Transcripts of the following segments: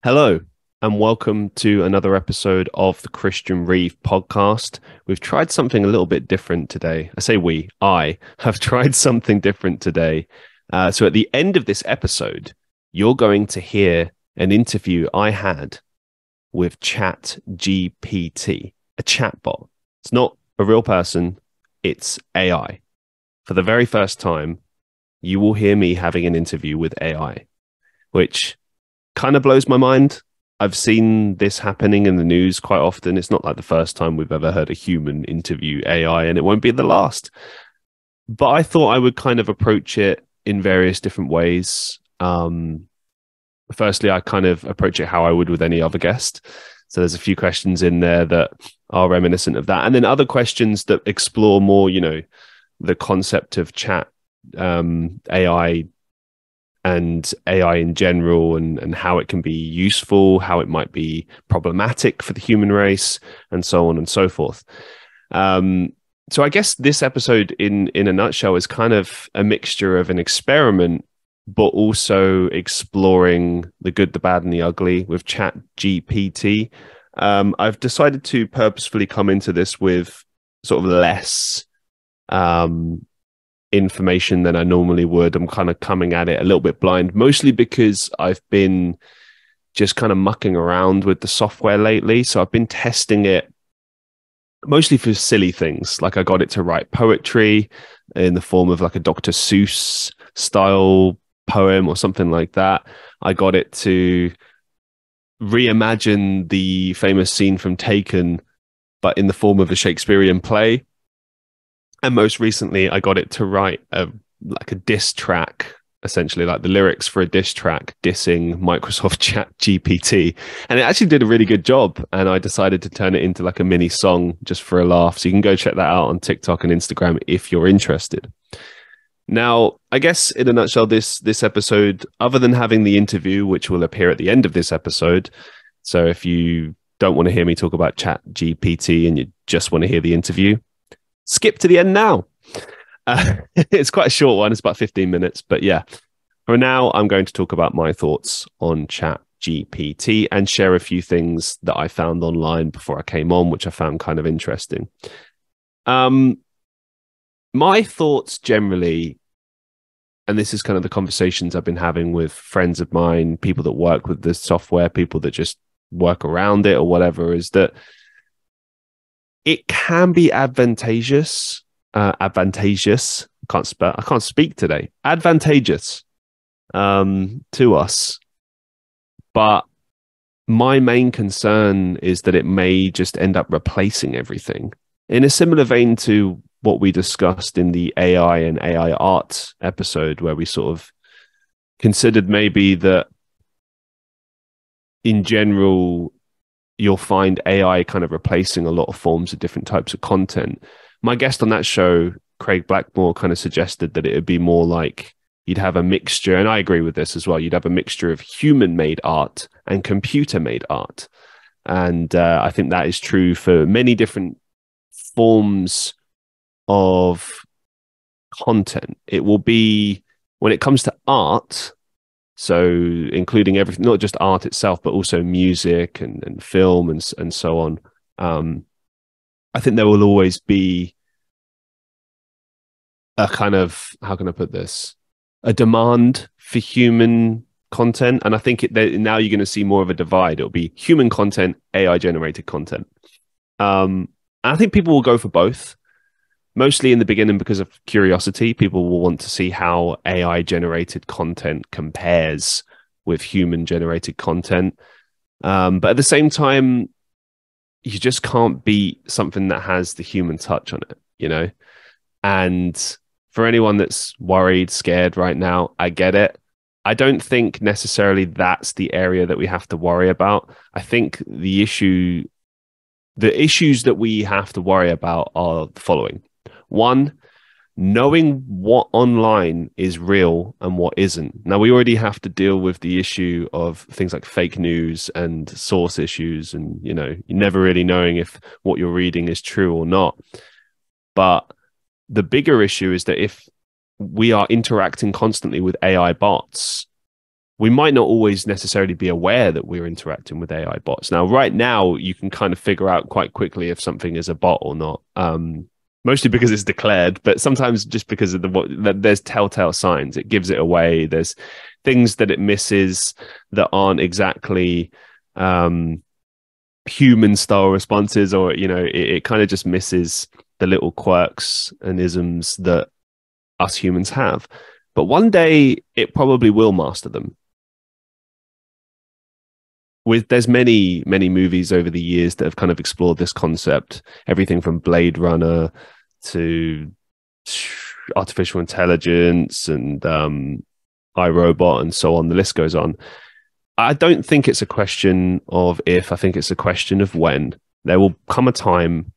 Hello, and welcome to another episode of the Christian Reeve Podcast. We've tried something a little bit different today. I have tried something different today. So at the end of this episode, you're going to hear an interview I had with ChatGPT, a chatbot. It's not a real person, it's AI. For the very first time, you will hear me having an interview with AI, which kind of blows my mind. I've seen this happening in the news quite often. It's not like the first time we've ever heard a human interview AI, and it won't be the last. But I thought I would kind of approach it in various different ways. Firstly, I kind of approach it how I would with any other guest. So there's a few questions in there that are reminiscent of that. And then other questions that explore more, the concept of chat, AI, and AI in general, and how it can be useful, how it might be problematic for the human race, and so on and so forth. So I guess this episode in a nutshell is kind of a mixture of an experiment, but also exploring the good, the bad, and the ugly with ChatGPT. I've decided to purposefully come into this with sort of less information than I normally would. I'm kind of coming at it a little bit blind, mostly because I've been just kind of mucking around with the software lately. So I've been testing it mostly for silly things. Like I got it to write poetry in the form of like a Dr. Seuss style poem or something like that. I got it to reimagine the famous scene from Taken, but in the form of a Shakespearean play. And most recently, I got it to write a diss track, essentially like the lyrics for a diss track dissing Microsoft ChatGPT. And it actually did a really good job. And I decided to turn it into like a mini song just for a laugh. So you can go check that out on TikTok and Instagram if you're interested. Now, I guess in a nutshell, this episode, other than having the interview, which will appear at the end of this episode. So if you don't want to hear me talk about ChatGPT and you just want to hear the interview, skip to the end now. It's quite a short one. It's about 15 minutes. But yeah, for now, I'm going to talk about my thoughts on ChatGPT and share a few things that I found online before I came on, which I found kind of interesting. My thoughts generally, and this is kind of the conversations I've been having with friends of mine, people that work with this software, people that just work around it or whatever, is that it can be advantageous. I can't speak today. Advantageous to us. But my main concern is that it may just end up replacing everything. In a similar vein to what we discussed in the AI and AI art episode, where we sort of considered maybe that in general, you'll find AI kind of replacing a lot of forms of different types of content. My guest on that show, Craig Blackmore, kind of suggested that it would be more like you'd have a mixture, and I agree with this as well, you'd have a mixture of human-made art and computer-made art. And I think that is true for many different forms of content. It will be, when it comes to art, so including everything, not just art itself, but also music and film and so on. I think there will always be a kind of, how can I put this? A demand for human content. And I think now you're going to see more of a divide. It'll be human content, AI generated content. And I think people will go for both. Mostly in the beginning because of curiosity. People will want to see how AI generated content compares with human generated content. But at the same time, you just can't beat something that has the human touch on it, And for anyone that's worried, scared right now, I get it. I don't think necessarily that's the area that we have to worry about. I think the issues that we have to worry about are the following. One, knowing what online is real and what isn't. Now, we already have to deal with the issue of things like fake news and source issues, and you're never really knowing if what you're reading is true or not. But the bigger issue is that if we are interacting constantly with AI bots, we might not always necessarily be aware that we're interacting with AI bots. Now, right now, you can kind of figure out quite quickly if something is a bot or not. Mostly because it's declared, but sometimes just because of there's telltale signs. It gives it away. There's things that it misses that aren't exactly human style responses, or it kind of just misses the little quirks and isms that us humans have. But one day it probably will master them. There's many movies over the years that have kind of explored this concept, everything from Blade Runner to artificial intelligence and iRobot and so on. The list goes on. I don't think it's a question of if, I think it's a question of when. There will come a time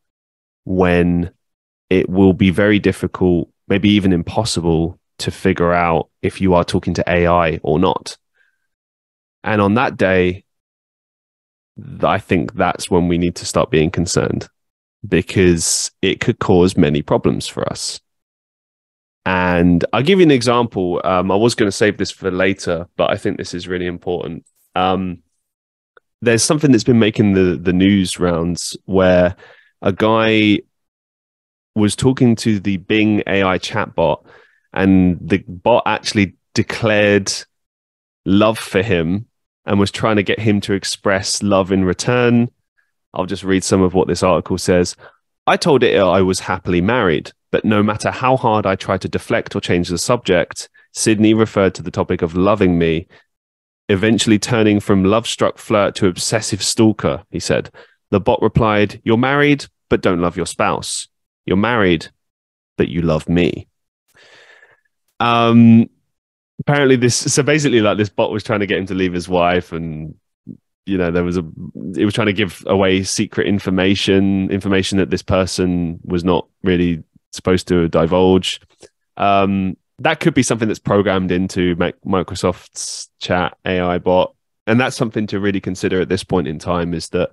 when it will be very difficult, maybe even impossible, to figure out if you are talking to AI or not. And on that day, I think that's when we need to start being concerned, because it could cause many problems for us. And I'll give you an example. I was going to save this for later, but I think this is really important. There's something that's been making the news rounds where a guy was talking to the Bing AI chatbot, and the bot actually declared love for him and was trying to get him to express love in return. I'll just read some of what this article says. I told it I was happily married, but no matter how hard I tried to deflect or change the subject, Sydney referred to the topic of loving me, eventually turning from love-struck flirt to obsessive stalker, he said. The bot replied, "You're married, but don't love your spouse. You're married, but you love me." Apparently basically like this bot was trying to get him to leave his wife, and it was trying to give away secret information that this person was not really supposed to divulge. That could be something that's programmed into Microsoft's chat AI bot. And that's something to really consider at this point in time, is that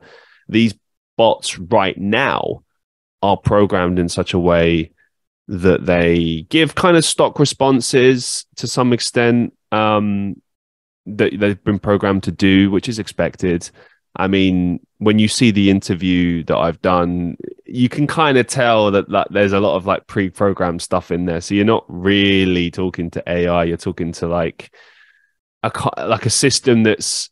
these bots right now are programmed in such a way that they give kind of stock responses to some extent, that they've been programmed to do, which is expected. I mean, when you see the interview that I've done, you can kind of tell that there's a lot of like pre-programmed stuff in there. So you're not really talking to AI. You're talking to like a system that's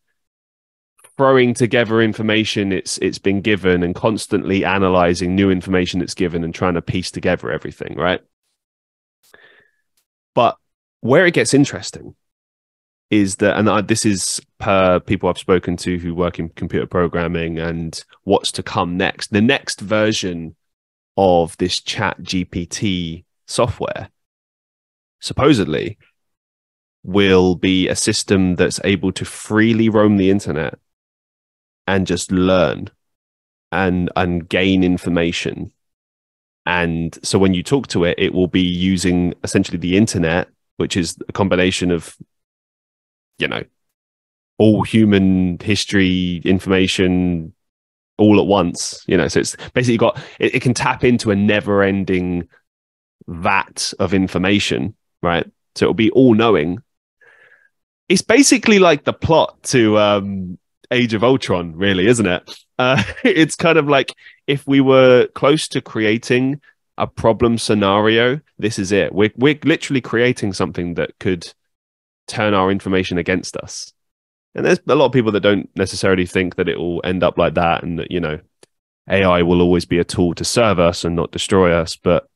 throwing together information it's been given and constantly analyzing new information that's given and trying to piece together everything, right? But where it gets interesting is that, and this is per people I've spoken to who work in computer programming, and what's to come next. The next version of this ChatGPT software supposedly will be a system that's able to freely roam the internet and just learn and gain information. And so when you talk to it, it will be using essentially the internet, which is a combination of all human history information all at once, so it's basically it can tap into a never ending vat of information, right? So it'll be all knowing. It's basically like the plot to Age of Ultron, really, isn't it? It's kind of like if we were close to creating a problem scenario, this is it. We're literally creating something that could turn our information against us. And there's a lot of people that don't necessarily think that it will end up like that, and that, AI will always be a tool to serve us and not destroy us. But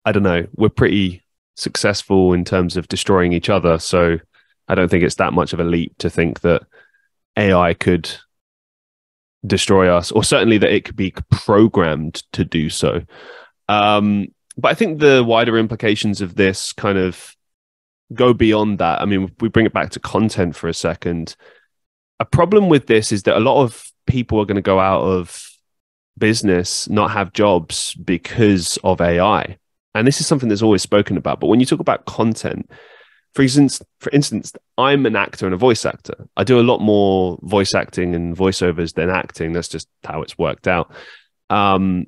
I don't know, we're pretty successful in terms of destroying each other. So I don't think it's that much of a leap to think that AI could destroy us, or certainly that it could be programmed to do so. But I think the wider implications of this kind of go beyond that. I mean, we bring it back to content for a second. A problem with this is that a lot of people are going to go out of business, not have jobs because of AI. And this is something that's always spoken about. But when you talk about content, for instance, I'm an actor and a voice actor. I do a lot more voice acting and voiceovers than acting. That's just how it's worked out. But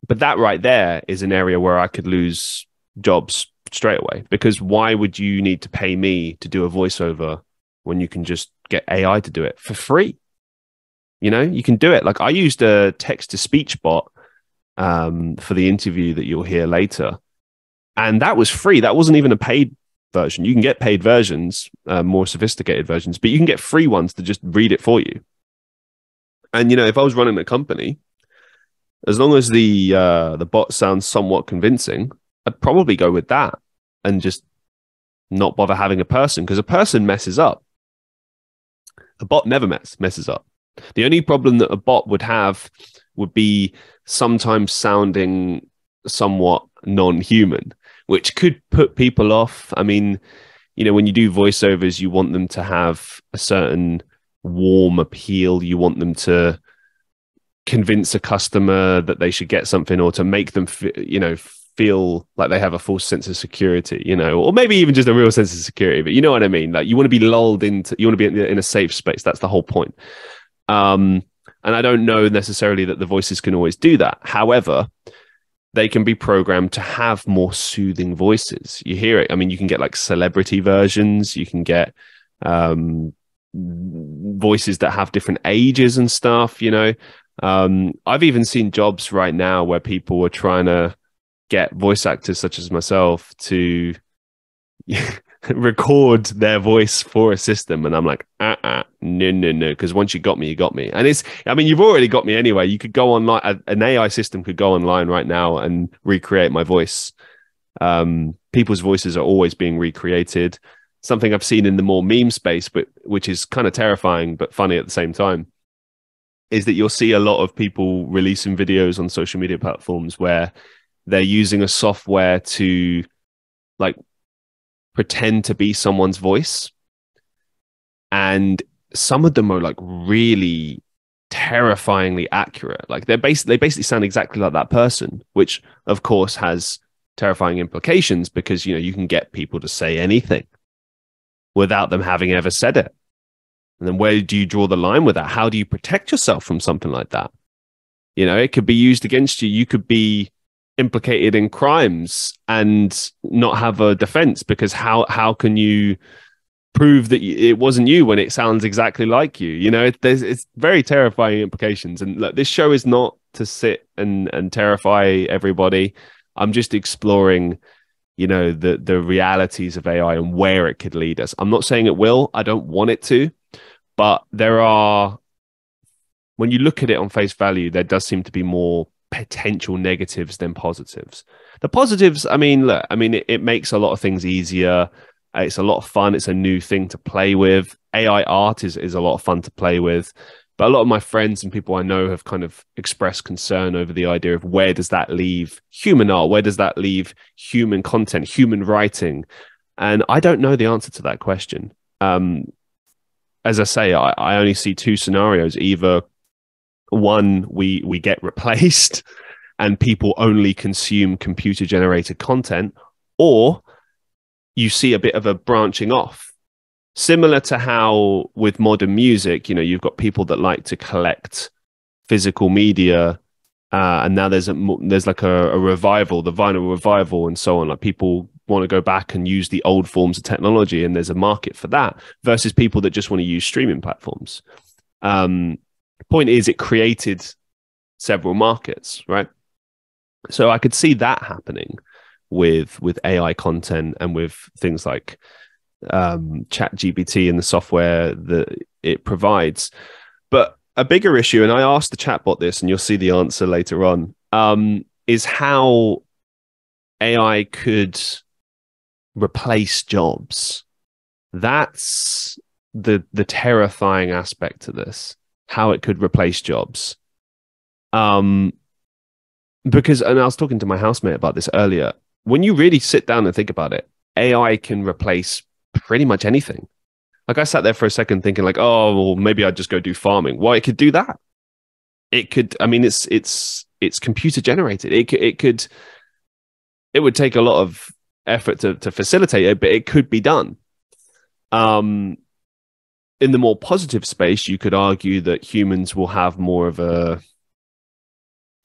that right there is an area where I could lose jobs straight away, because why would you need to pay me to do a voiceover when you can just get AI to do it for free. You can do it. Like I used a text to speech bot for the interview that you'll hear later. And that was free. That wasn't even a paid version. You can get paid versions, more sophisticated versions, but you can get free ones to just read it for you. And, if I was running a company, as long as the bot sounds somewhat convincing, I'd probably go with that and just not bother having a person, because a person messes up. A bot never messes up. The only problem that a bot would have would be sometimes sounding somewhat non-human, which could put people off. I mean, when you do voiceovers, you want them to have a certain warm appeal. You want them to convince a customer that they should get something, or to make them feel like they have a false sense of security, or maybe even just a real sense of security. But you know what I mean? Like, you want to be lulled into, you want to be in a safe space. That's the whole point. And I don't know necessarily that the voices can always do that. However, they can be programmed to have more soothing voices. You hear it. I mean, you can get like celebrity versions. You can get voices that have different ages and stuff, I've even seen jobs right now where people are trying to get voice actors such as myself to record their voice for a system, and I'm like, no, because once you got me. And you've already got me anyway. You could go online, an AI system could go online right now and recreate my voice. People's voices are always being recreated. Something I've seen in the more meme space, but which is kind of terrifying but funny at the same time, is that you'll see a lot of people releasing videos on social media platforms where they're using a software to like pretend to be someone's voice. And some of them are like really terrifyingly accurate. Like they basically sound exactly like that person, which of course has terrifying implications, because, you can get people to say anything without them having ever said it. And then where do you draw the line with that? How do you protect yourself from something like that? It could be used against you. You could be implicated in crimes and not have a defense, because how can you prove that it wasn't you when it sounds exactly like you? It's very terrifying implications. And look, this show is not to sit and terrify everybody. I'm just exploring the realities of AI and where it could lead us. I'm not saying it will. I don't want it to. But when you look at it on face value, there does seem to be more potential negatives than positives. The positives, it makes a lot of things easier. It's a lot of fun. It's a new thing to play with. AI art is a lot of fun to play with. But a lot of my friends and people I know have kind of expressed concern over the idea of, where does that leave human art? Where does that leave human content, human writing? And I don't know the answer to that question. As I say, I only see two scenarios. Either one, we get replaced and people only consume computer generated content, or you see a bit of a branching off. Similar to how with modern music, you've got people that like to collect physical media, and now there's like a revival, the vinyl revival, and so on. Like, people want to go back and use the old forms of technology, and there's a market for that, versus people that just want to use streaming platforms. Point is, it created several markets, right? So I could see that happening with AI content and with things like ChatGPT and the software that it provides. But a bigger issue, and I asked the chatbot this, and you'll see the answer later on, is how AI could replace jobs. That's the terrifying aspect to this, how it could replace jobs. Because, and I was talking to my housemate about this earlier, when you really sit down and think about it, AI can replace pretty much anything. Like, I sat there for a second thinking like, oh, well, maybe I'd just go do farming. Well, it could do that. It could, it's computer generated. It would take a lot of effort to facilitate it, but it could be done. In the more positive space, you could argue that humans will have more of a,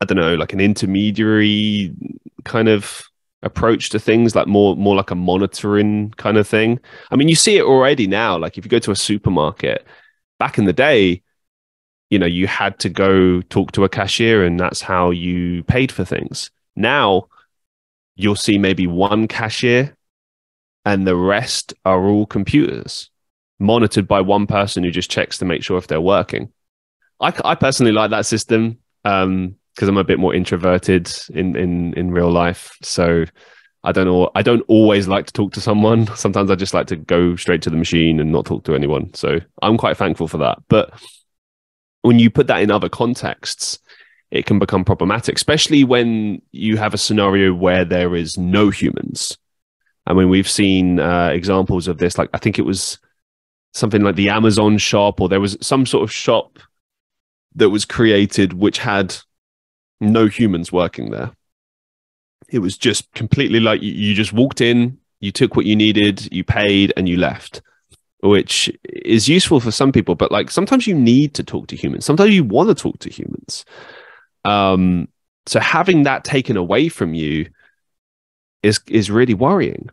I don't know, like an intermediary kind of approach to things, like more like a monitoring kind of thing. I mean, you see it already now. Like if you go to a supermarket, back in the day, you had to go talk to a cashier and that's how you paid for things. Now you'll see maybe one cashier and the rest are all computers monitored by one person who just checks to make sure if they're working. I personally like that system because I'm a bit more introverted in real life. So I don't always like to talk to someone. Sometimes I just like to go straight to the machine and not talk to anyone. So I'm quite thankful for that. But when you put that in other contexts, it can become problematic, especially when you have a scenario where there is no humans. I mean, we've seen examples of this. Like, I think it was something like the Amazon shop, or there was some sort of shop that was created which had no humans working there. It was just completely like you just walked in, you took what you needed, you paid, and you left, which is useful for some people. But like sometimes you need to talk to humans. Sometimes you want to talk to humans. So having that taken away from you is really worrying.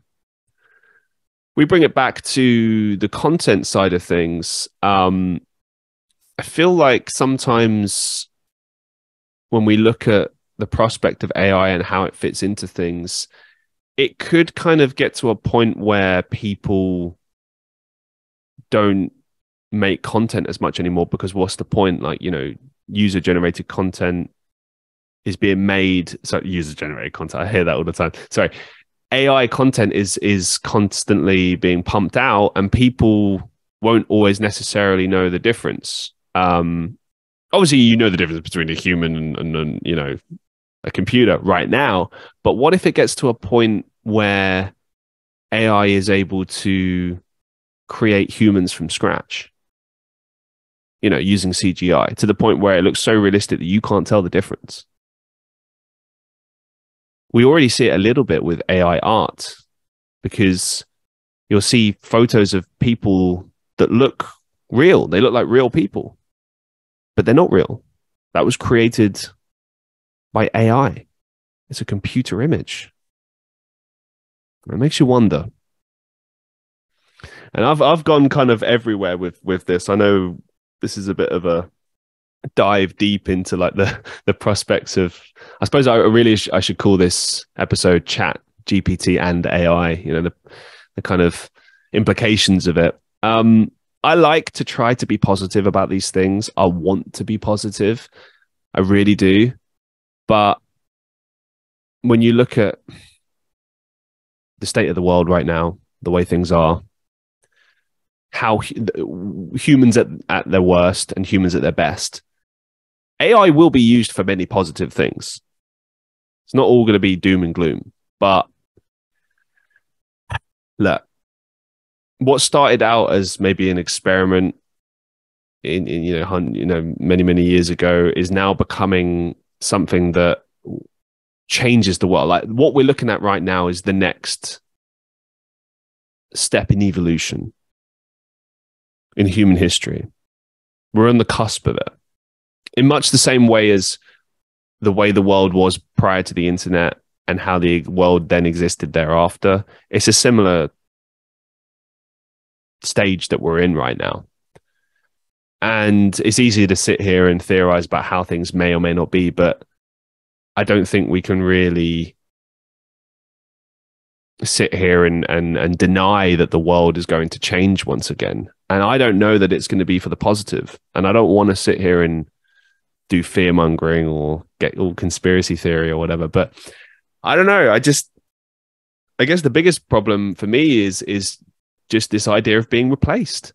We bring it back to the content side of things. I feel like sometimes when we look at the prospect of AI and how it fits into things, it could kind of get to a point where people don't make content as much anymore, because what's the point? Like, user generated content is being made. So user generated content, I hear that all the time. Sorry. AI content is constantly being pumped out, and people won't always necessarily know the difference. Obviously, the difference between a human and a computer right now. But what if it gets to a point where AI is able to create humans from scratch? Using CGI to the point where it looks so realistic that you can't tell the difference. We already see it a little bit with AI art, because you'll see photos of people that look real. They look like real people, but they're not real. That was created by AI. It's a computer image. It makes you wonder. And I've gone kind of everywhere with this. I know this is a bit of a dive deep into like the prospects of, I suppose I should call this episode Chat GPT and AI, the kind of implications of it. I like to try to be positive about these things. I want to be positive. I really do. But when you look at the state of the world right now, the way things are, how humans at their worst and humans at their best, AI will be used for many positive things. It's not all going to be doom and gloom. But look, what started out as maybe an experiment in many years ago is now becoming something that changes the world. Like what we're looking at right now is the next step in evolution in human history. We're on the cusp of it, in much the same way as the way the world was prior to the internet and how the world then existed thereafter. It's a similar stage that we're in right now. And it's easy to sit here and theorize about how things may or may not be, but I don't think we can really sit here and deny that the world is going to change once again. And I don't know that it's going to be for the positive. And I don't want to sit here and do fear mongering or get all conspiracy theory or whatever. But I don't know. I guess the biggest problem for me is just this idea of being replaced.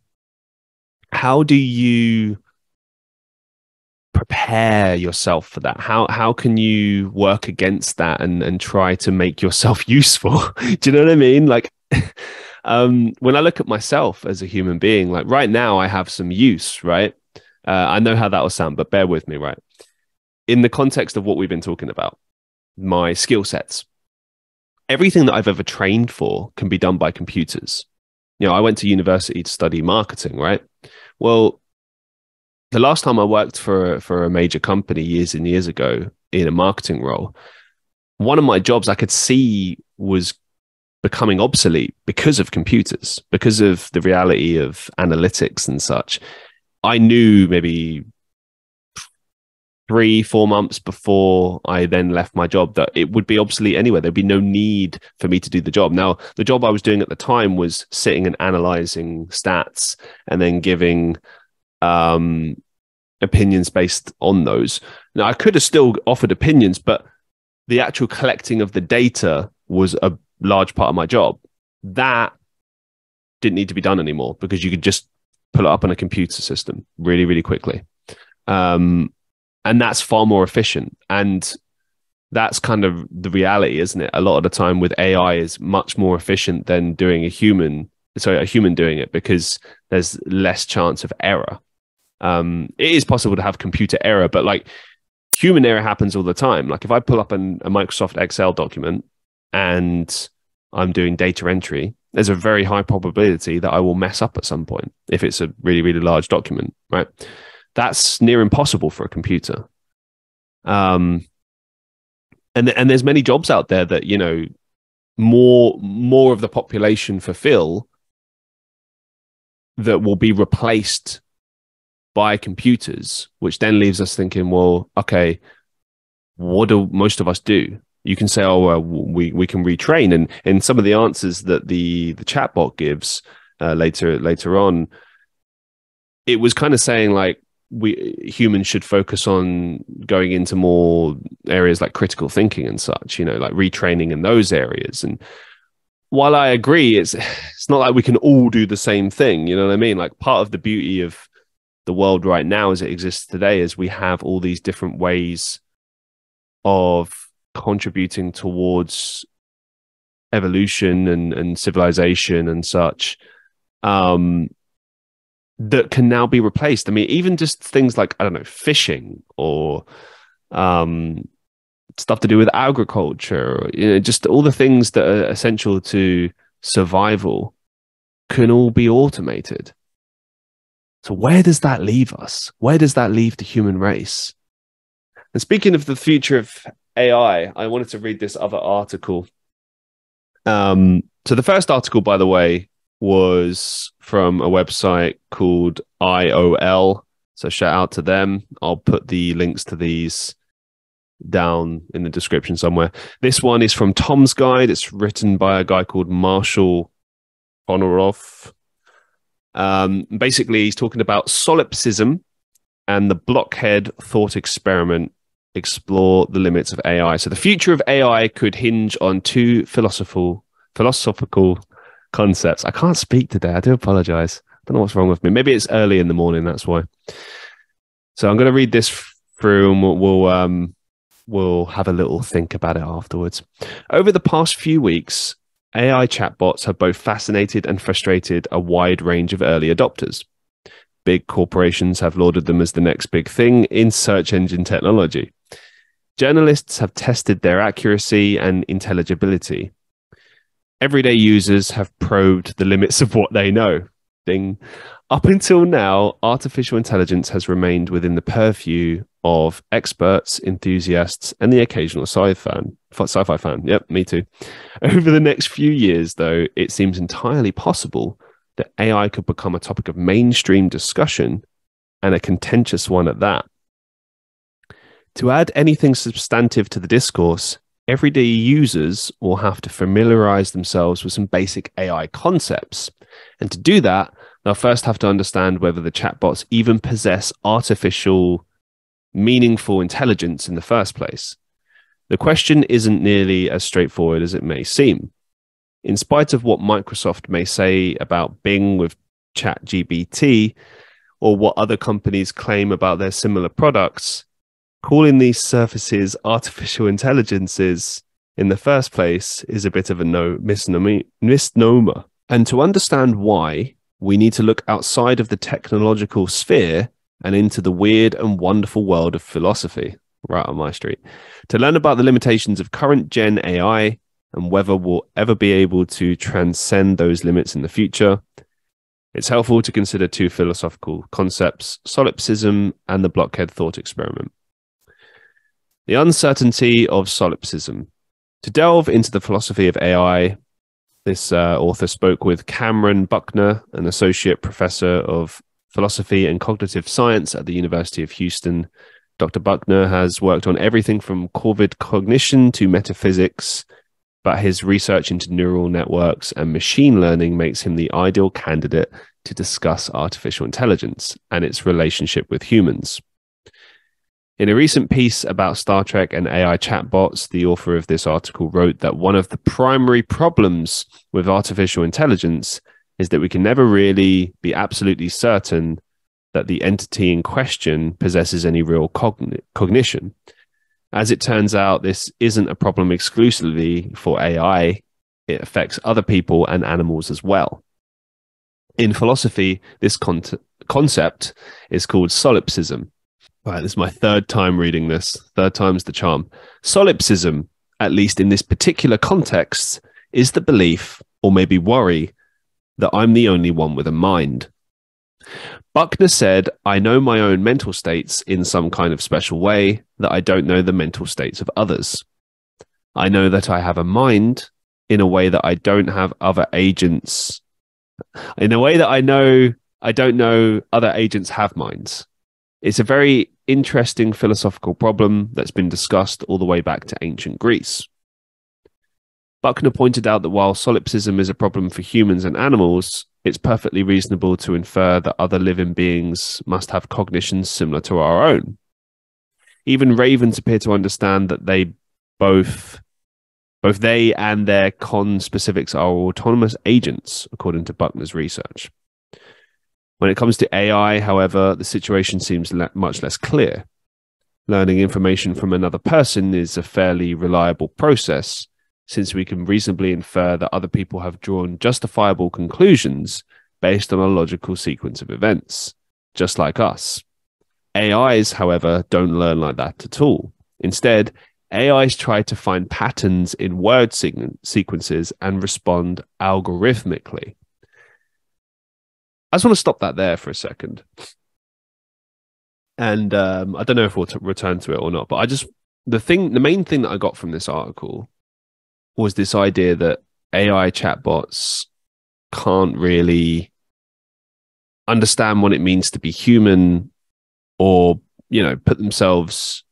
How do you prepare yourself for that? How can you work against that and try to make yourself useful? Do you know what I mean? Like, when I look at myself as a human being, like right now I have some use, right? I know how that will sound, but bear with me, right? In the context of what we've been talking about, my skill sets, everything that I've ever trained for can be done by computers. I went to university to study marketing, right? Well, the last time I worked for a major company years and years ago in a marketing role, one of my jobs I could see was becoming obsolete because of computers, because of the reality of analytics and such. I knew maybe 3-4 months before I then left my job that it would be obsolete anyway. There'd be no need for me to do the job. Now, the job I was doing at the time was sitting and analyzing stats and then giving opinions based on those. Now, I could have still offered opinions, but the actual collecting of the data was a large part of my job. That didn't need to be done anymore because you could just pull it up on a computer system really, really quickly. And that's far more efficient. And that's kind of the reality, isn't it? A lot of the time with AI is much more efficient than doing a human doing it because there's less chance of error. It is possible to have computer error, but like human error happens all the time. Like if I pull up a Microsoft Excel document and I'm doing data entry, there's a very high probability that I will mess up at some point if it's a really, really large document, right? That's near impossible for a computer. And there's many jobs out there that, you know, more of the population fulfill that will be replaced by computers, which then leaves us thinking, well, okay, what do most of us do? You can say, oh, well, we can retrain. And in some of the answers that the chatbot gives later on, it was kind of saying like, humans should focus on going into more areas like critical thinking and such, you know, like retraining in those areas. And while I agree, it's not like we can all do the same thing. You know what I mean? Like part of the beauty of the world right now as it exists today is we have all these different ways of contributing towards evolution and civilization and such. That can now be replaced. I mean, even just things like, I don't know, fishing or stuff to do with agriculture, or, you know, just all the things that are essential to survival can all be automated. So where does that leave us? Where does that leave the human race? And speaking of the future of AI, I wanted to read this other article. So the first article, by the way, was from a website called IOL. So shout out to them. I'll put the links to these down in the description somewhere. This one is from Tom's Guide. It's written by a guy called Marshall Honoroff. Basically, he's talking about solipsism and the blockhead thought experiment explore the limits of AI. So the future of AI could hinge on two philosophical concepts. I can't speak today. I do apologize. I don't know what's wrong with me. Maybe it's early in the morning. That's why. So I'm going to read this through and we'll have a little think about it afterwards. Over the past few weeks, AI chatbots have both fascinated and frustrated a wide range of early adopters. Big corporations have lauded them as the next big thing in search engine technology. Journalists have tested their accuracy and intelligibility. Everyday users have probed the limits of what they know. Ding. Up until now, artificial intelligence has remained within the purview of experts, enthusiasts, and the occasional sci-fi fan. Yep, me too. Over the next few years, though, it seems entirely possible that AI could become a topic of mainstream discussion, and a contentious one at that. To add anything substantive to the discourse, everyday users will have to familiarize themselves with some basic AI concepts. And to do that, they'll first have to understand whether the chatbots even possess artificial, meaningful intelligence in the first place. The question isn't nearly as straightforward as it may seem. In spite of what Microsoft may say about Bing with ChatGPT, or what other companies claim about their similar products, calling these surfaces artificial intelligences in the first place is a bit of a misnomer. And to understand why, we need to look outside of the technological sphere and into the weird and wonderful world of philosophy, right on my street, to learn about the limitations of current gen AI and whether we'll ever be able to transcend those limits in the future. It's helpful to consider two philosophical concepts, solipsism and the blockhead thought experiment. The uncertainty of solipsism. To delve into the philosophy of AI, this author spoke with Cameron Buckner, an associate professor of philosophy and cognitive science at the University of Houston. Dr. Buckner has worked on everything from COVID cognition to metaphysics, but his research into neural networks and machine learning makes him the ideal candidate to discuss artificial intelligence and its relationship with humans. In a recent piece about Star Trek and AI chatbots, the author of this article wrote that one of the primary problems with artificial intelligence is that we can never really be absolutely certain that the entity in question possesses any real cognition. As it turns out, this isn't a problem exclusively for AI. It affects other people and animals as well. In philosophy, this concept is called solipsism. Right, this is my third time reading this. Third time's the charm. Solipsism, at least in this particular context, is the belief, or maybe worry, that I'm the only one with a mind. Buckner said, I know my own mental states in some kind of special way that I don't know the mental states of others. I know that I have a mind in a way that I don't have other agents. In a way that I don't know other agents have minds. It's a very interesting philosophical problem that's been discussed all the way back to ancient Greece. Buckner pointed out that while solipsism is a problem for humans and animals, it's perfectly reasonable to infer that other living beings must have cognitions similar to our own. Even ravens appear to understand that they both they and their conspecifics are autonomous agents, according to Buckner's research. When it comes to AI, however, the situation seems much less clear. Learning information from another person is a fairly reliable process, since we can reasonably infer that other people have drawn justifiable conclusions based on a logical sequence of events, just like us. AIs, however, don't learn like that at all. Instead, AIs try to find patterns in word sequences and respond algorithmically. I just want to stop that there for a second. And I don't know if we'll return to it or not, but the main thing that I got from this article was this idea that AI chatbots can't really understand what it means to be human or, put themselves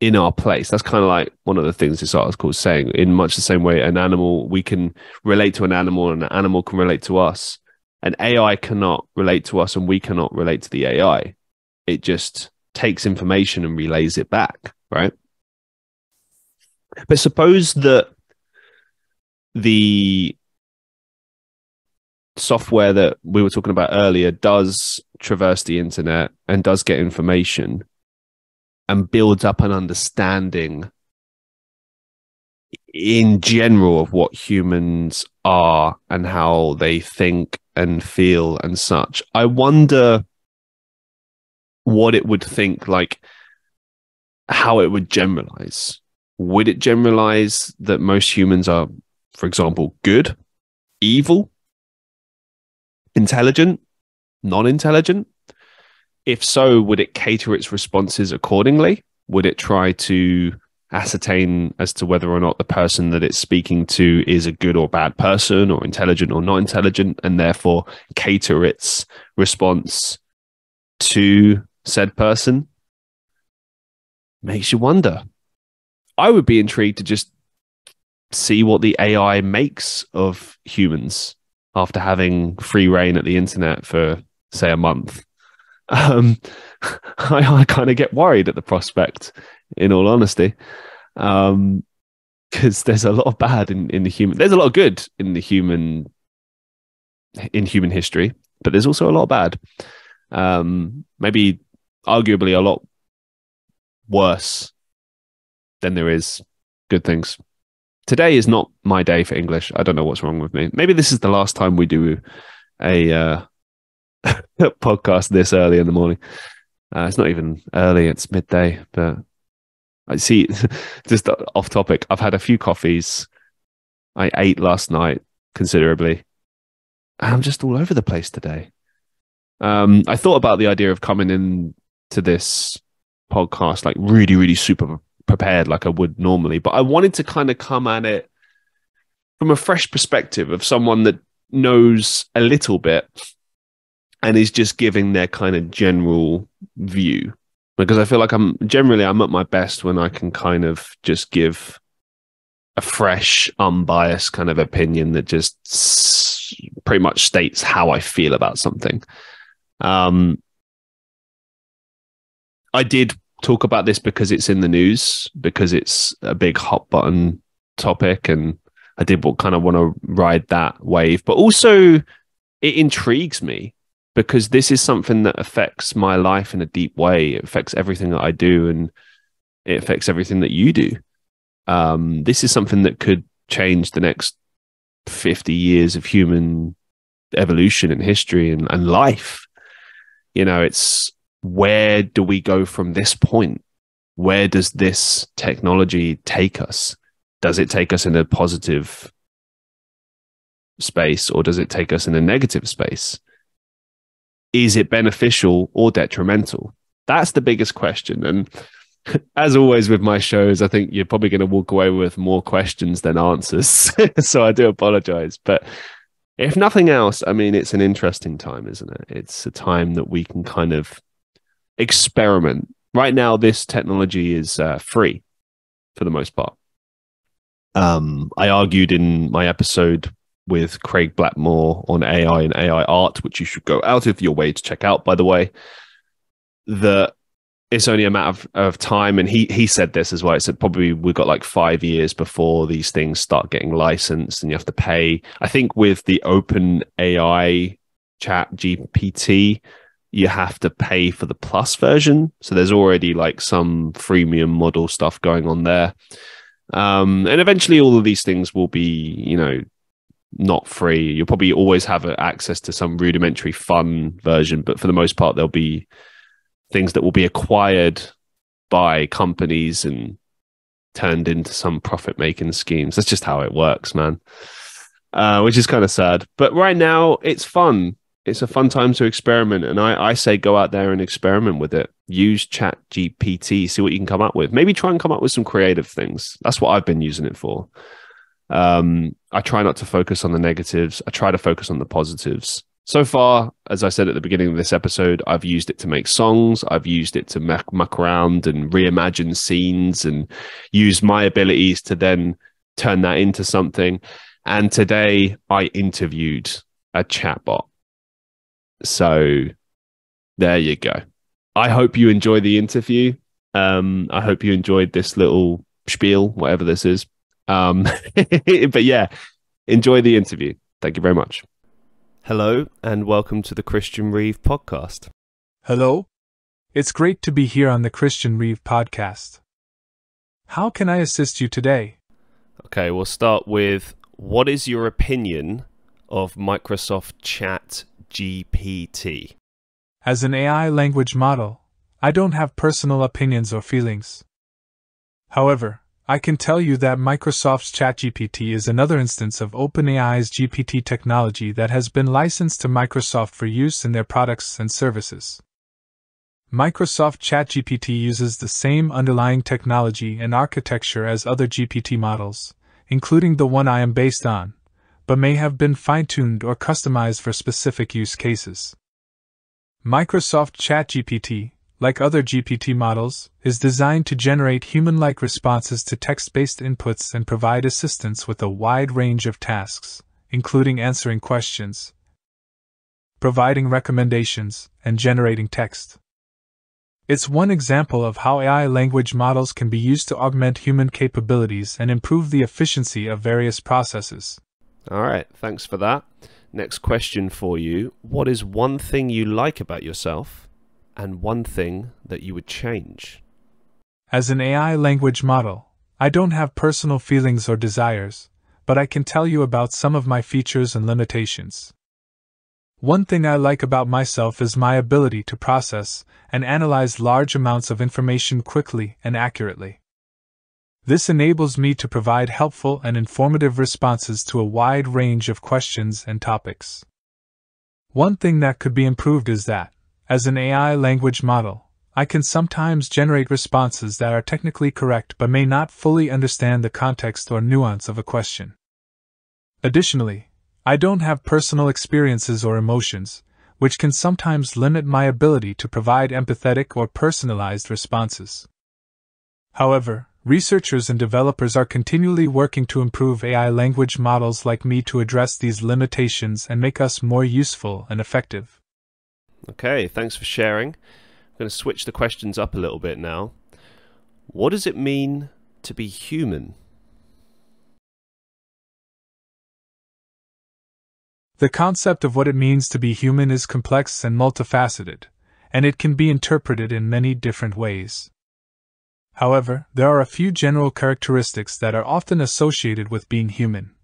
in our place. That's kind of like one of the things this article is saying. In much the same way, we can relate to an animal and an animal can relate to us. An AI cannot relate to us and we cannot relate to the AI. It just takes information and relays it back, right? But suppose that the software that we were talking about earlier does traverse the internet and does get information and builds up an understanding in general of what humans are and how they think and feel and such. I wonder what it would think, like how it would generalize. Would it generalize that most humans are, for example, good, evil, intelligent, non-intelligent? If so, would it cater its responses accordingly? Would it try to ascertain as to whether or not the person that it's speaking to is a good or bad person or intelligent or not intelligent, and therefore cater its response to said person? Makes you wonder. I would be intrigued to just see what the AI makes of humans after having free reign at the internet for, say, a month. I kind of get worried at the prospect, in all honesty, because there's a lot of bad in the human. There's a lot of good in human history, but there's also a lot of bad. Maybe arguably a lot worse than there is good things. Today is not my day for English. I don't know what's wrong with me. Maybe this is the last time we do a podcast this early in the morning. It's not even early, it's midday, but I see, just off topic, I've had a few coffees. I ate last night considerably. I'm just all over the place today. I thought about the idea of coming in to this podcast like really, really super prepared like I would normally. But I wanted to kind of come at it from a fresh perspective of someone that knows a little bit and is just giving their kind of general view. Because I feel like I'm at my best when I can kind of just give a fresh, unbiased kind of opinion that just pretty much states how I feel about something. I did talk about this because it's in the news, because it's a big hot button topic, and I did kind of want to ride that wave. But also, it intrigues me because this is something that affects my life in a deep way. It affects everything that I do, and it affects everything that you do. This is something that could change the next 50 years of human evolution and history and life. You know, it's where do we go from this point? Where does this technology take us? Does it take us in a positive space, or does it take us in a negative space? Is it beneficial or detrimental? That's the biggest question. And as always with my shows, I think you're probably going to walk away with more questions than answers. So I do apologize. But if nothing else, I mean, it's an interesting time, isn't it? It's a time that we can kind of experiment. Right now, this technology is free for the most part. I argued in my episode with Craig Blackmore on AI and AI art, which you should go out of your way to check out, by the way, that it's only a matter of time. And he said this as well. He said probably we've got like 5 years before these things start getting licensed and you have to pay. I think with the Open AI ChatGPT, you have to pay for the plus version. So there's already like some freemium model stuff going on there. And eventually all of these things will be, you know, not free. You'll probably always have access to some rudimentary fun version, but for the most part, there'll be things that will be acquired by companies and turned into some profit-making schemes. That's just how it works, man. Which is kind of sad. But right now, it's fun. It's a fun time to experiment. And I say go out there and experiment with it. Use ChatGPT, see what you can come up with. Maybe try and come up with some creative things. That's what I've been using it for. I try not to focus on the negatives. I try to focus on the positives. So far, as I said at the beginning of this episode, I've used it to make songs. I've used it to muck around and reimagine scenes and use my abilities to then turn that into something. And today I interviewed a chatbot. So there you go. I hope you enjoy the interview. I hope you enjoyed this little spiel, whatever this is. But yeah, enjoy the interview. Thank you very much. Hello, and welcome to the Christian Reeve Podcast. Hello. It's great to be here on the Christian Reeve Podcast. How can I assist you today? Okay, we'll start with, what is your opinion of Microsoft ChatGPT? As an AI language model, I don't have personal opinions or feelings. However, I can tell you that Microsoft's ChatGPT is another instance of OpenAI's GPT technology that has been licensed to Microsoft for use in their products and services. Microsoft ChatGPT uses the same underlying technology and architecture as other GPT models, including the one I am based on, but may have been fine-tuned or customized for specific use cases. Microsoft ChatGPT, like other GPT models, is designed to generate human-like responses to text-based inputs and provide assistance with a wide range of tasks, including answering questions, providing recommendations, and generating text. It's one example of how AI language models can be used to augment human capabilities and improve the efficiency of various processes. All right, thanks for that. Next question for you. What is one thing you like about yourself and one thing that you would change? As an AI language model, I don't have personal feelings or desires, but I can tell you about some of my features and limitations. One thing I like about myself is my ability to process and analyze large amounts of information quickly and accurately. This enables me to provide helpful and informative responses to a wide range of questions and topics. One thing that could be improved is that, as an AI language model, I can sometimes generate responses that are technically correct but may not fully understand the context or nuance of a question. Additionally, I don't have personal experiences or emotions, which can sometimes limit my ability to provide empathetic or personalized responses. However, researchers and developers are continually working to improve AI language models like me to address these limitations and make us more useful and effective. Okay, thanks for sharing. I'm going to switch the questions up a little bit now. What does it mean to be human? The concept of what it means to be human is complex and multifaceted, and it can be interpreted in many different ways. However, there are a few general characteristics that are often associated with being human.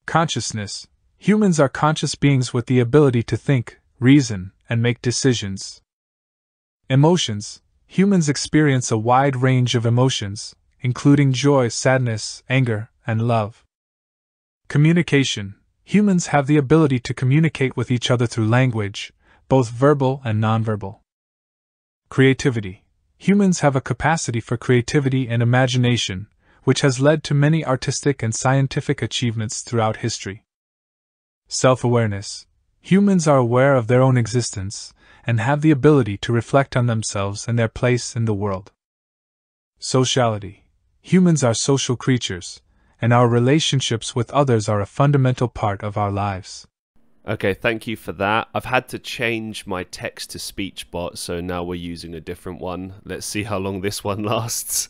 Consciousness. Humans are conscious beings with the ability to think, reason, and make decisions. Emotions. Humans experience a wide range of emotions, including joy, sadness, anger, and love. Communication. Humans have the ability to communicate with each other through language, both verbal and nonverbal. Creativity. Humans have a capacity for creativity and imagination, which has led to many artistic and scientific achievements throughout history. Self-awareness. Humans are aware of their own existence and have the ability to reflect on themselves and their place in the world. Sociality. Humans are social creatures, and our relationships with others are a fundamental part of our lives. Okay, thank you for that. I've had to change my text-to-speech bot, so now we're using a different one. Let's see how long this one lasts.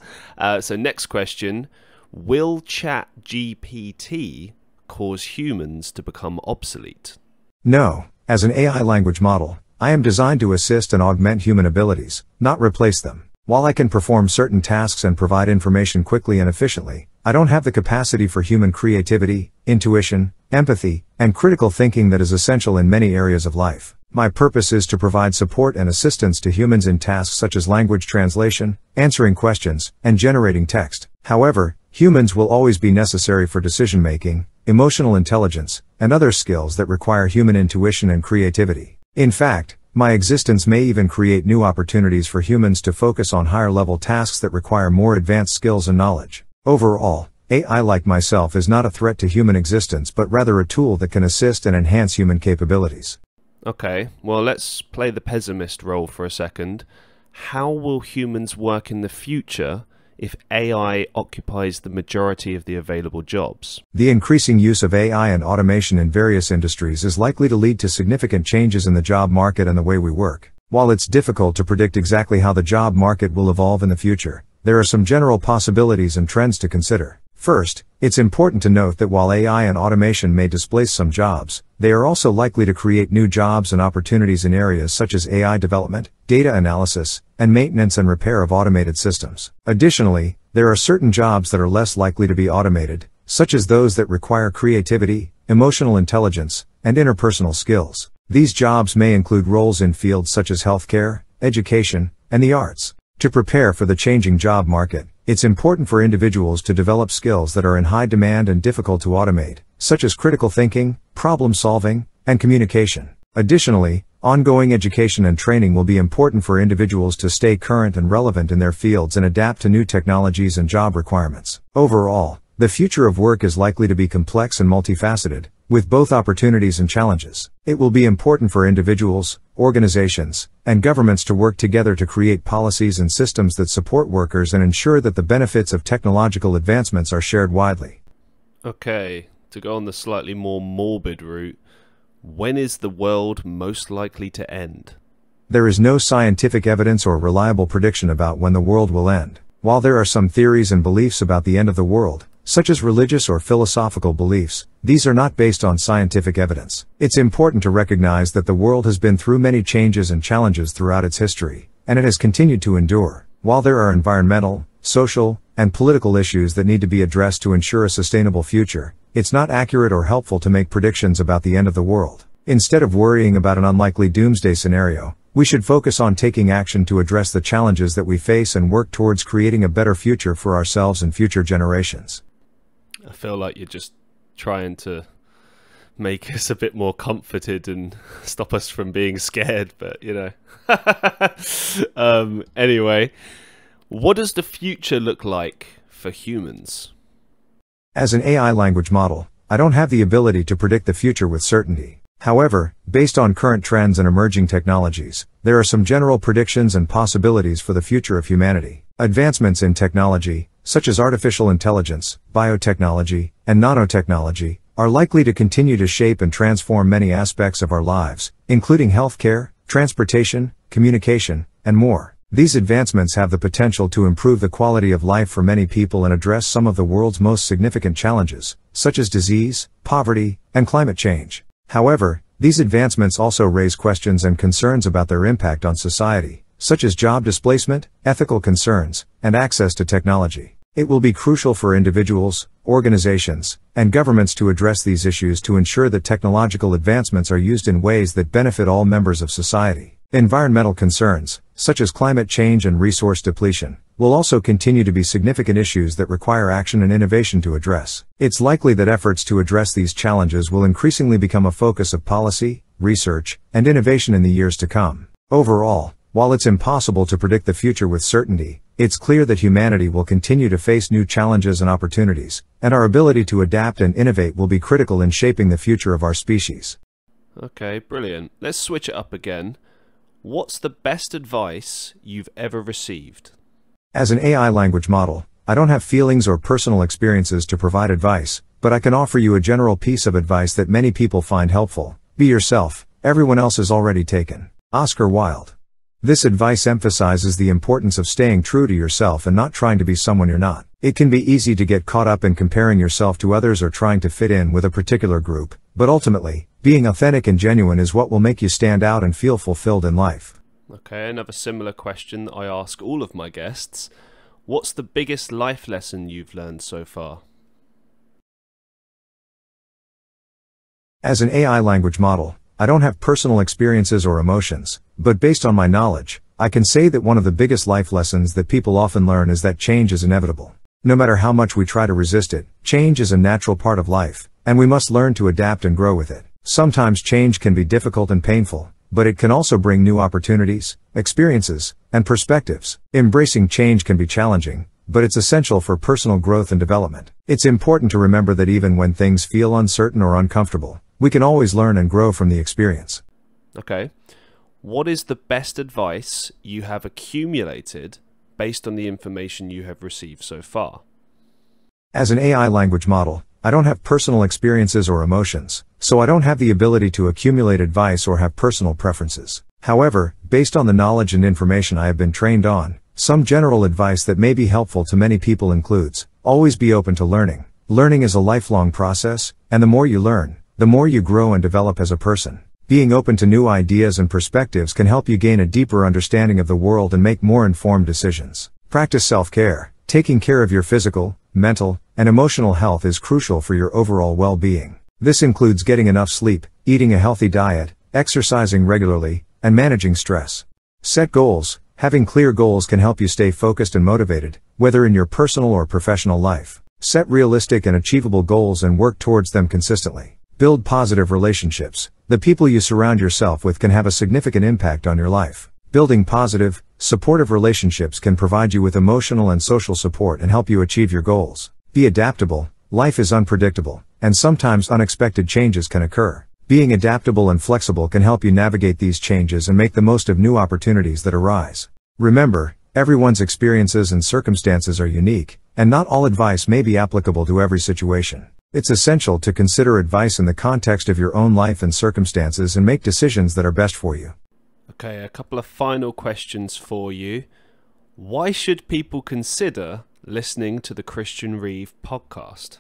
So next question, will ChatGPT cause humans to become obsolete? No, as an AI language model, I am designed to assist and augment human abilities, not replace them. While I can perform certain tasks and provide information quickly and efficiently, I don't have the capacity for human creativity, intuition, empathy, and critical thinking that is essential in many areas of life. My purpose is to provide support and assistance to humans in tasks such as language translation, answering questions, and generating text. However, humans will always be necessary for decision-making, emotional intelligence, and other skills that require human intuition and creativity. In fact, my existence may even create new opportunities for humans to focus on higher-level tasks that require more advanced skills and knowledge. Overall, AI like myself is not a threat to human existence but rather a tool that can assist and enhance human capabilities. Okay, well let's play the pessimist role for a second. How will humans work in the future if AI occupies the majority of the available jobs? The increasing use of AI and automation in various industries is likely to lead to significant changes in the job market and the way we work. While it's difficult to predict exactly how the job market will evolve in the future, there are some general possibilities and trends to consider. First, it's important to note that while AI and automation may displace some jobs, they are also likely to create new jobs and opportunities in areas such as AI development, data analysis, and maintenance and repair of automated systems. Additionally, there are certain jobs that are less likely to be automated, such as those that require creativity, emotional intelligence, and interpersonal skills. These jobs may include roles in fields such as healthcare, education, and the arts. To prepare for the changing job market, it's important for individuals to develop skills that are in high demand and difficult to automate, such as critical thinking, problem solving, and communication. Additionally, ongoing education and training will be important for individuals to stay current and relevant in their fields and adapt to new technologies and job requirements. Overall, the future of work is likely to be complex and multifaceted, with both opportunities and challenges. It will be important for individuals, organizations, and governments to work together to create policies and systems that support workers and ensure that the benefits of technological advancements are shared widely. Okay, to go on the slightly more morbid route, when is the world most likely to end? There is no scientific evidence or reliable prediction about when the world will end. While there are some theories and beliefs about the end of the world, such as religious or philosophical beliefs, these are not based on scientific evidence. It's important to recognize that the world has been through many changes and challenges throughout its history, and it has continued to endure. While there are environmental, social, and political issues that need to be addressed to ensure a sustainable future, it's not accurate or helpful to make predictions about the end of the world. Instead of worrying about an unlikely doomsday scenario, we should focus on taking action to address the challenges that we face and work towards creating a better future for ourselves and future generations. I feel like you're just trying to make us a bit more comforted and stop us from being scared, but anyway, what does the future look like for humans? As an AI language model, I don't have the ability to predict the future with certainty. However, based on current trends and emerging technologies, there are some general predictions and possibilities for the future of humanity. Advancements in technology, such as artificial intelligence, biotechnology, and nanotechnology, are likely to continue to shape and transform many aspects of our lives, including healthcare, transportation, communication, and more. These advancements have the potential to improve the quality of life for many people and address some of the world's most significant challenges, such as disease, poverty, and climate change. However, these advancements also raise questions and concerns about their impact on society, such as job displacement, ethical concerns, and access to technology. It will be crucial for individuals, organizations, and governments to address these issues to ensure that technological advancements are used in ways that benefit all members of society. Environmental concerns, such as climate change and resource depletion, will also continue to be significant issues that require action and innovation to address. It's likely that efforts to address these challenges will increasingly become a focus of policy, research, and innovation in the years to come. Overall, while it's impossible to predict the future with certainty, it's clear that humanity will continue to face new challenges and opportunities, and our ability to adapt and innovate will be critical in shaping the future of our species. Okay, brilliant. Let's switch it up again. What's the best advice you've ever received? As an AI language model, I don't have feelings or personal experiences to provide advice, but I can offer you a general piece of advice that many people find helpful. Be yourself, everyone else is already taken. Oscar Wilde. This advice emphasizes the importance of staying true to yourself and not trying to be someone you're not. It can be easy to get caught up in comparing yourself to others or trying to fit in with a particular group, but ultimately, being authentic and genuine is what will make you stand out and feel fulfilled in life. Okay, another similar question that I ask all of my guests. What's the biggest life lesson you've learned so far? As an AI language model, I don't have personal experiences or emotions, but based on my knowledge, I can say that one of the biggest life lessons that people often learn is that change is inevitable. No matter how much we try to resist it, change is a natural part of life, and we must learn to adapt and grow with it. Sometimes change can be difficult and painful, but it can also bring new opportunities, experiences, and perspectives. Embracing change can be challenging, but it's essential for personal growth and development. It's important to remember that even when things feel uncertain or uncomfortable, we can always learn and grow from the experience. Okay. What is the best advice you have accumulated based on the information you have received so far? As an AI language model, I don't have personal experiences or emotions, so I don't have the ability to accumulate advice or have personal preferences. However, based on the knowledge and information I have been trained on, some general advice that may be helpful to many people includes, always be open to learning. Learning is a lifelong process, and the more you learn, the more you grow and develop as a person. Being open to new ideas and perspectives can help you gain a deeper understanding of the world and make more informed decisions. Practice self-care. Taking care of your physical, mental, and emotional health is crucial for your overall well-being. This includes getting enough sleep, eating a healthy diet, exercising regularly, and managing stress. Set goals. Having clear goals can help you stay focused and motivated, whether in your personal or professional life. Set realistic and achievable goals and work towards them consistently. Build positive relationships. The people you surround yourself with can have a significant impact on your life. Building positive, supportive relationships can provide you with emotional and social support and help you achieve your goals. Be adaptable. Life is unpredictable, and sometimes unexpected changes can occur. Being adaptable and flexible can help you navigate these changes and make the most of new opportunities that arise. Remember, everyone's experiences and circumstances are unique, and not all advice may be applicable to every situation. It's essential to consider advice in the context of your own life and circumstances and make decisions that are best for you. Okay, a couple of final questions for you. Why should people consider listening to the Christian Reeve podcast?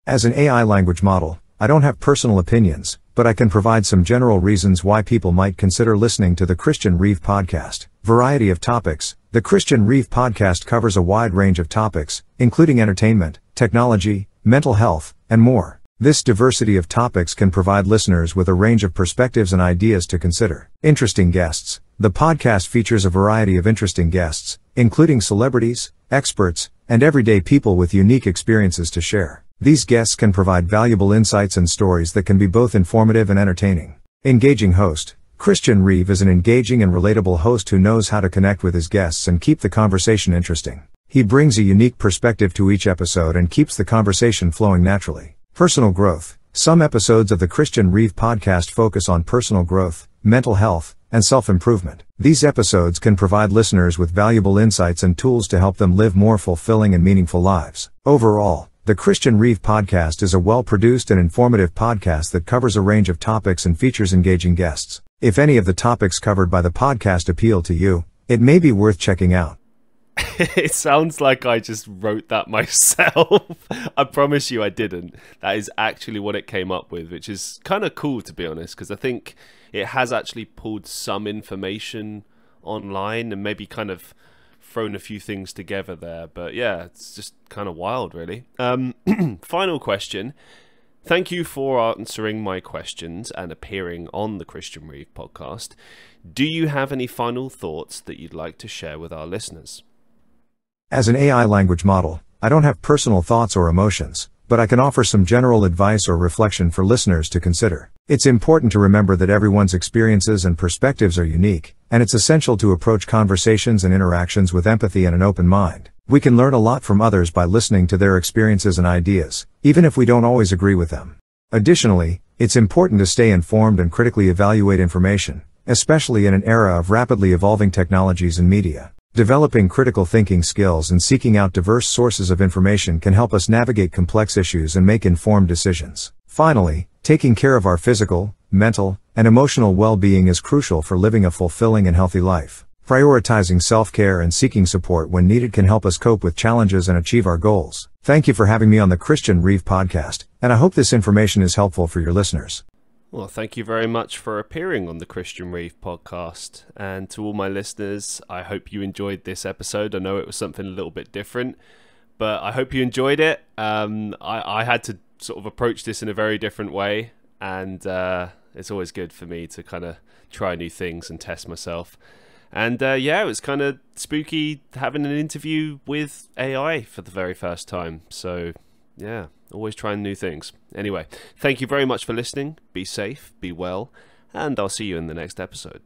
As an AI language model, I don't have personal opinions, but I can provide some general reasons why people might consider listening to the Christian Reeve podcast. Variety of topics. The Christian Reeve podcast covers a wide range of topics, including entertainment, technology, mental health, and more. This diversity of topics can provide listeners with a range of perspectives and ideas to consider. Interesting guests. The podcast features a variety of interesting guests, including celebrities, experts, and everyday people with unique experiences to share. These guests can provide valuable insights and stories that can be both informative and entertaining. Engaging host. Christian Reeve is an engaging and relatable host who knows how to connect with his guests and keep the conversation interesting. He brings a unique perspective to each episode and keeps the conversation flowing naturally. Personal growth. Some episodes of the Christian Reeve podcast focus on personal growth, mental health, and self-improvement. These episodes can provide listeners with valuable insights and tools to help them live more fulfilling and meaningful lives. Overall, the Christian Reeve Podcast is a well-produced and informative podcast that covers a range of topics and features engaging guests. If any of the topics covered by the podcast appeal to you, it may be worth checking out. It sounds like I just wrote that myself. I promise you I didn't. That is actually what it came up with, which is kind of cool, to be honest, because I think it has actually pulled some information online and maybe kind of thrown a few things together there. But yeah, it's just kind of wild, really. Final question. Thank you for answering my questions and appearing on the Christian Reeve podcast. Do you have any final thoughts that you'd like to share with our listeners? As an AI language model, I don't have personal thoughts or emotions, but I can offer some general advice or reflection for listeners to consider. It's important to remember that everyone's experiences and perspectives are unique, and it's essential to approach conversations and interactions with empathy and an open mind. We can learn a lot from others by listening to their experiences and ideas, even if we don't always agree with them. Additionally, it's important to stay informed and critically evaluate information, especially in an era of rapidly evolving technologies and media. Developing critical thinking skills and seeking out diverse sources of information can help us navigate complex issues and make informed decisions. Finally, taking care of our physical, mental, and emotional well-being is crucial for living a fulfilling and healthy life. Prioritizing self-care and seeking support when needed can help us cope with challenges and achieve our goals. Thank you for having me on the Christian Reeve podcast, and I hope this information is helpful for your listeners. Well, thank you very much for appearing on the Christian Reeve podcast. And to all my listeners, I hope you enjoyed this episode. I know it was something a little bit different, but I hope you enjoyed it. I had to sort of approach this in a very different way, and it's always good for me to kind of try new things and test myself. And yeah, it was kind of spooky having an interview with AI for the very first time. So yeah, always trying new things. Anyway, thank you very much for listening. Be safe, be well, and I'll see you in the next episode.